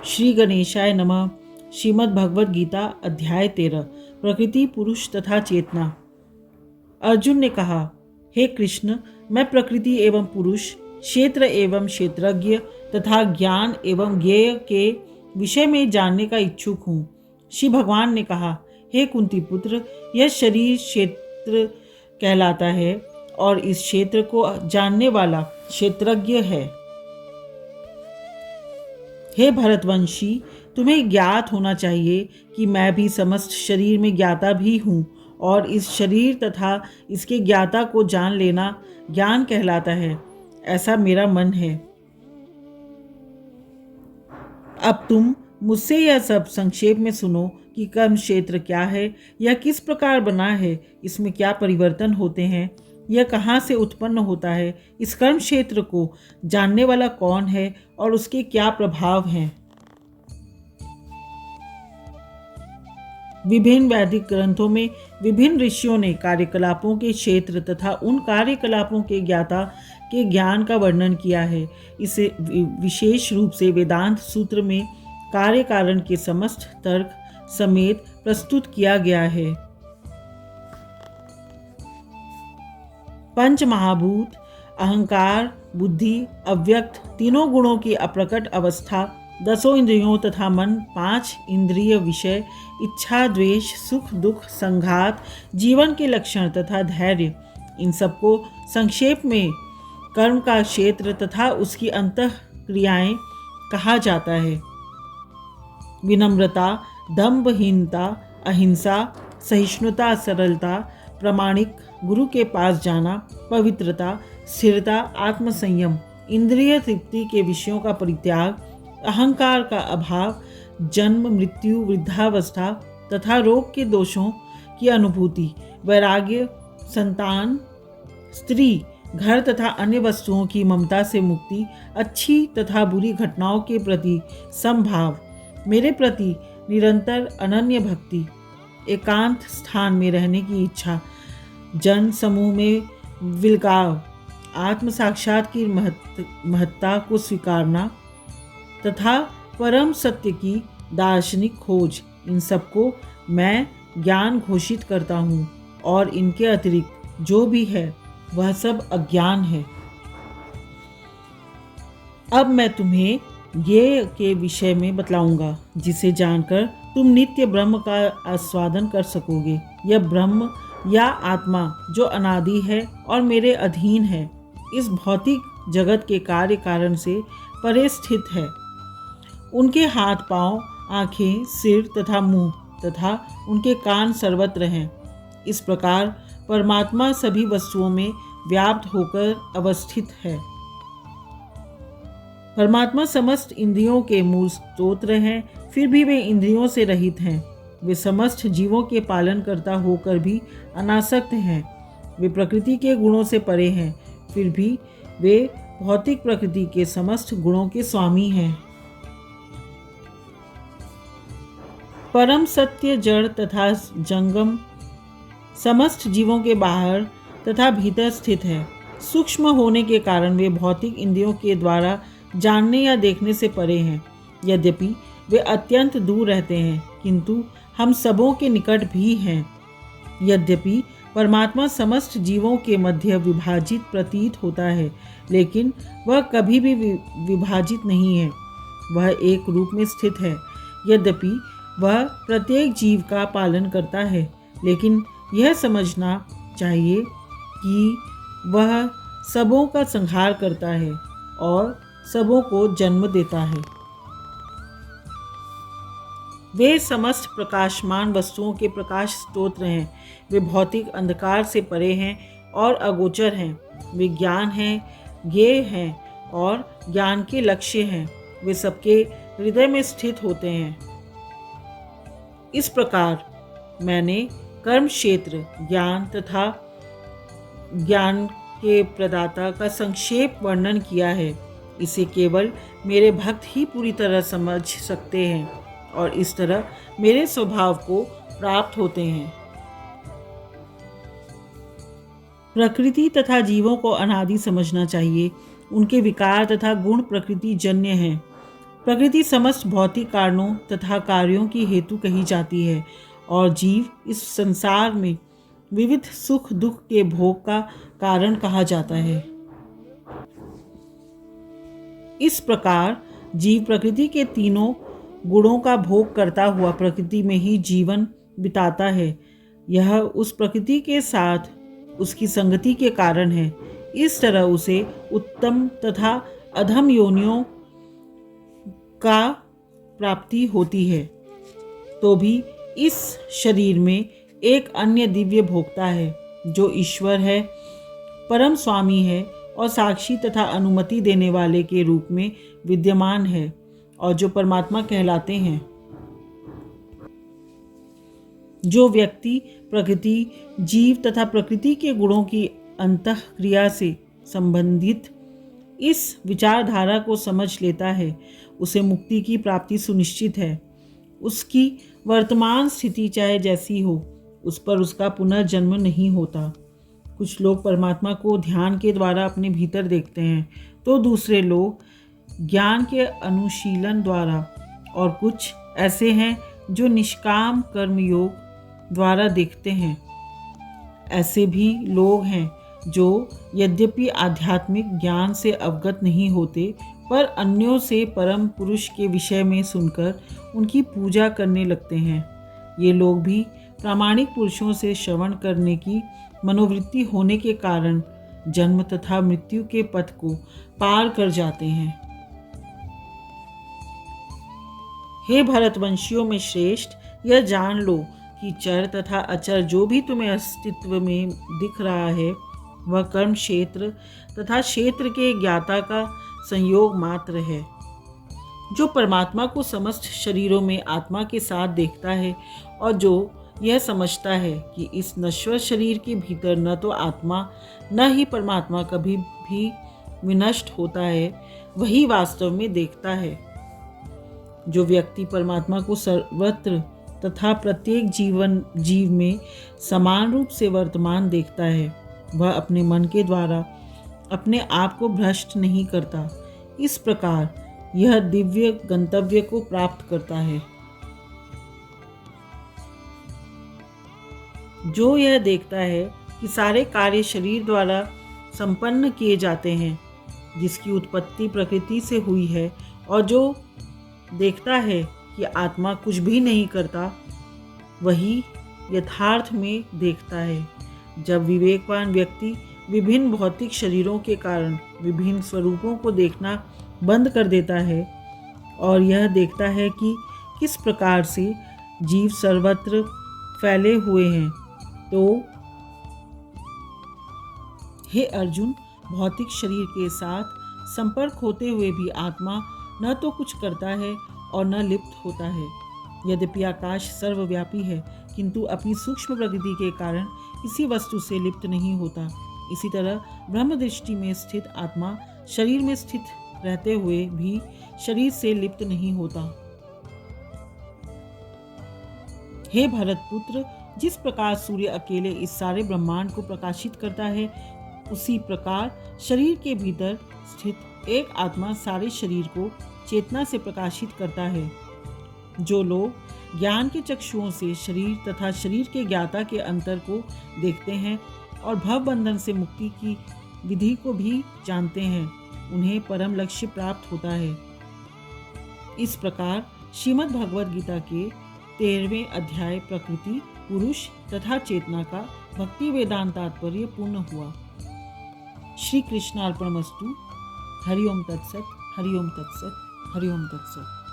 श्री गणेशाय नमः। श्रीमद् भगवद गीता अध्याय 13 प्रकृति, पुरुष तथा चेतना। अर्जुन ने कहा, हे कृष्ण, मैं प्रकृति एवं पुरुष, क्षेत्र एवं क्षेत्रज्ञ तथा ज्ञान एवं ज्ञेय के विषय में जानने का इच्छुक हूँ। श्री भगवान ने कहा, हे कुंती पुत्र, यह शरीर क्षेत्र कहलाता है और इस क्षेत्र को जानने वाला क्षेत्रज्ञ है। हे भरतवंशी, तुम्हें ज्ञात होना चाहिए कि मैं भी समस्त शरीर में ज्ञाता भी हूँ और इस शरीर तथा इसके ज्ञाता को जान लेना ज्ञान कहलाता है, ऐसा मेरा मन है। अब तुम मुझसे यह सब संक्षेप में सुनो कि कर्म क्षेत्र क्या है, यह किस प्रकार बना है, इसमें क्या परिवर्तन होते हैं, यह कहाँ से उत्पन्न होता है, इस कर्म क्षेत्र को जानने वाला कौन है और उसके क्या प्रभाव हैं। विभिन्न वैदिक ग्रंथों में विभिन्न ऋषियों ने कार्यकलापों के क्षेत्र तथा उन कार्यकलापों के ज्ञाता के ज्ञान का वर्णन किया है। इसे विशेष रूप से वेदांत सूत्र में कार्य कारण के समस्त तर्क समेत प्रस्तुत किया गया है। पंच महाभूत, अहंकार, बुद्धि, अव्यक्त, तीनों गुणों की अप्रकट अवस्था, 10 इंद्रियों तथा मन, 5 इंद्रिय विषय, इच्छा, द्वेष, सुख दुख, संघात, जीवन के लक्षण तथा धैर्य, इन सबको संक्षेप में कर्म का क्षेत्र तथा उसकी अंतः क्रियाएं कहा जाता है। विनम्रता, दंभहीनता, अहिंसा, सहिष्णुता, सरलता, प्रामाणिक, गुरु के पास जाना, पवित्रता, स्थिरता, आत्मसंयम, इंद्रिय तृप्ति के विषयों का परित्याग, अहंकार का अभाव, जन्म मृत्यु वृद्धावस्था तथा रोग के दोषों की अनुभूति, वैराग्य, संतान, स्त्री, घर तथा अन्य वस्तुओं की ममता से मुक्ति, अच्छी तथा बुरी घटनाओं के प्रति समभाव, मेरे प्रति निरंतर अनन्य भक्ति, एकांत स्थान में रहने की इच्छा, जन समूह में विलगाव, आत्म साक्षात की महत्ता को स्वीकारना तथा परम सत्य की दार्शनिक खोज, इन सबको मैं ज्ञान घोषित करता हूँ और इनके अतिरिक्त जो भी है वह सब अज्ञान है। अब मैं तुम्हें ये के विषय में बतलाऊंगा जिसे जानकर तुम नित्य ब्रह्म का आस्वादन कर सकोगे। यह ब्रह्म या आत्मा जो अनादि है और मेरे अधीन है, इस भौतिक जगत के कार्य कारण से परे स्थित है। उनके हाथ पांव, आँखें, सिर तथा मुंह तथा उनके कान सर्वत्र हैं। इस प्रकार परमात्मा सभी वस्तुओं में व्याप्त होकर अवस्थित है। परमात्मा समस्त इंद्रियों के मूल स्तोत्र हैं, फिर भी वे इंद्रियों से रहित हैं। वे समस्त जीवों के पालन करता होकर भी अनासक्त हैं। वे प्रकृति के गुणों से परे हैं, फिर भी वे भौतिक प्रकृति के समस्त गुणों के स्वामी हैं। परम सत्य जड़ तथा जंगम समस्त जीवों के बाहर तथा भीतर स्थित है। सूक्ष्म होने के कारण वे भौतिक इंद्रियों के द्वारा जानने या देखने से परे हैं। यद्यपि वे अत्यंत दूर रहते हैं, किंतु हम सबों के निकट भी हैं। यद्यपि परमात्मा समस्त जीवों के मध्य विभाजित प्रतीत होता है, लेकिन वह कभी भी विभाजित नहीं है। वह एक रूप में स्थित है। यद्यपि वह प्रत्येक जीव का पालन करता है, लेकिन यह समझना चाहिए कि वह सबों का संहार करता है और सबों को जन्म देता है। वे समस्त प्रकाशमान वस्तुओं के प्रकाश स्तोत्र हैं। वे भौतिक अंधकार से परे हैं और अगोचर हैं। वे ज्ञान हैं, ज्ञेय हैं और ज्ञान के लक्ष्य हैं। वे सबके हृदय में स्थित होते हैं। इस प्रकार मैंने कर्म क्षेत्र, ज्ञान तथा ज्ञान के प्रदाता का संक्षेप वर्णन किया है। इसे केवल मेरे भक्त ही पूरी तरह समझ सकते हैं और इस तरह मेरे स्वभाव को प्राप्त होते हैं। प्रकृति तथा जीवों को अनादि समझना चाहिए। उनके विकार तथा गुण प्रकृति जन्य हैं। प्रकृति समस्त भौतिक कारणों तथा कार्यों की हेतु कही जाती है और जीव इस संसार में विविध सुख दुख के भोग का कारण कहा जाता है। इस प्रकार जीव प्रकृति के तीनों गुणों का भोग करता हुआ प्रकृति में ही जीवन बिताता है। यह उस प्रकृति के साथ उसकी संगति के कारण है। इस तरह उसे उत्तम तथा अधम योनियों का प्राप्ति होती है। तो भी इस शरीर में एक अन्य दिव्य भोक्ता है जो ईश्वर है, परम स्वामी है और साक्षी तथा अनुमति देने वाले के रूप में विद्यमान है और जो परमात्मा कहलाते हैं। जो व्यक्ति प्रकृति, जीव तथा प्रकृति के गुणों की अंतःक्रिया से संबंधित इस विचारधारा को समझ लेता है, उसे मुक्ति की प्राप्ति सुनिश्चित है। उसकी वर्तमान स्थिति चाहे जैसी हो, उस पर उसका पुनर्जन्म नहीं होता। कुछ लोग परमात्मा को ध्यान के द्वारा अपने भीतर देखते हैं, तो दूसरे लोग ज्ञान के अनुशीलन द्वारा, और कुछ ऐसे हैं जो निष्काम कर्म योग द्वारा देखते हैं। ऐसे भी लोग हैं जो यद्यपि आध्यात्मिक ज्ञान से अवगत नहीं होते, पर अन्यों से परम पुरुष के विषय में सुनकर उनकी पूजा करने लगते हैं। ये लोग भी प्रामाणिक पुरुषों से श्रवण करने की मनोवृत्ति होने के कारण जन्म तथा मृत्यु के पथ को पार कर जाते हैं। हे भरतवंशियों में श्रेष्ठ, यह जान लो कि चर तथा अचर जो भी तुम्हें अस्तित्व में दिख रहा है, वह कर्म क्षेत्र तथा क्षेत्र के ज्ञाता का संयोग मात्र है। जो परमात्मा को समस्त शरीरों में आत्मा के साथ देखता है और जो यह समझता है कि इस नश्वर शरीर के भीतर न तो आत्मा न ही परमात्मा कभी भी विनष्ट होता है, वही वास्तव में देखता है। जो व्यक्ति परमात्मा को सर्वत्र तथा प्रत्येक जीव में समान रूप से वर्तमान देखता है, वह अपने मन के द्वारा अपने आप को भ्रष्ट नहीं करता। इस प्रकार यह दिव्य गंतव्य को प्राप्त करता है। जो यह देखता है कि सारे कार्य शरीर द्वारा संपन्न किए जाते हैं, जिसकी उत्पत्ति प्रकृति से हुई है, और जो देखता है कि आत्मा कुछ भी नहीं करता, वही यथार्थ में देखता है। जब विवेकवान व्यक्ति विभिन्न भौतिक शरीरों के कारण विभिन्न स्वरूपों को देखना बंद कर देता है और यह देखता है कि किस प्रकार से जीव सर्वत्र फैले हुए हैं, तो हे अर्जुन, भौतिक शरीर के साथ संपर्क होते हुए भी आत्मा न तो कुछ करता है और न लिप्त होता है। यद्यपि आकाश सर्वव्यापी है, किंतु अपनी सूक्ष्म प्रकृति के कारण किसी वस्तु से लिप्त नहीं होता। इसी तरह ब्रह्म दृष्टि में स्थित आत्मा शरीर में स्थित रहते हुए भी शरीर से लिप्त नहीं होता। हे भरतपुत्र, जिस प्रकार सूर्य अकेले इस सारे ब्रह्मांड को प्रकाशित करता है, उसी प्रकार शरीर के भीतर स्थित एक आत्मा सारे शरीर को चेतना से प्रकाशित करता है। जो लोग ज्ञान के चक्षुओं से शरीर तथा शरीर के ज्ञाता के अंतर को देखते हैं और भव बंधन से मुक्ति की विधि को भी जानते हैं, उन्हें परम लक्ष्य प्राप्त होता है। इस प्रकार श्रीमद् भगवद गीता के 13वें अध्याय प्रकृति, पुरुष तथा चेतना का भक्ति वेदांत तात्पर्य पूर्ण हुआ। श्री कृष्णार्पणमस्तु। हरि ओम तत्सत, हरि ओम तत्सत, हरि ओम तत्सत।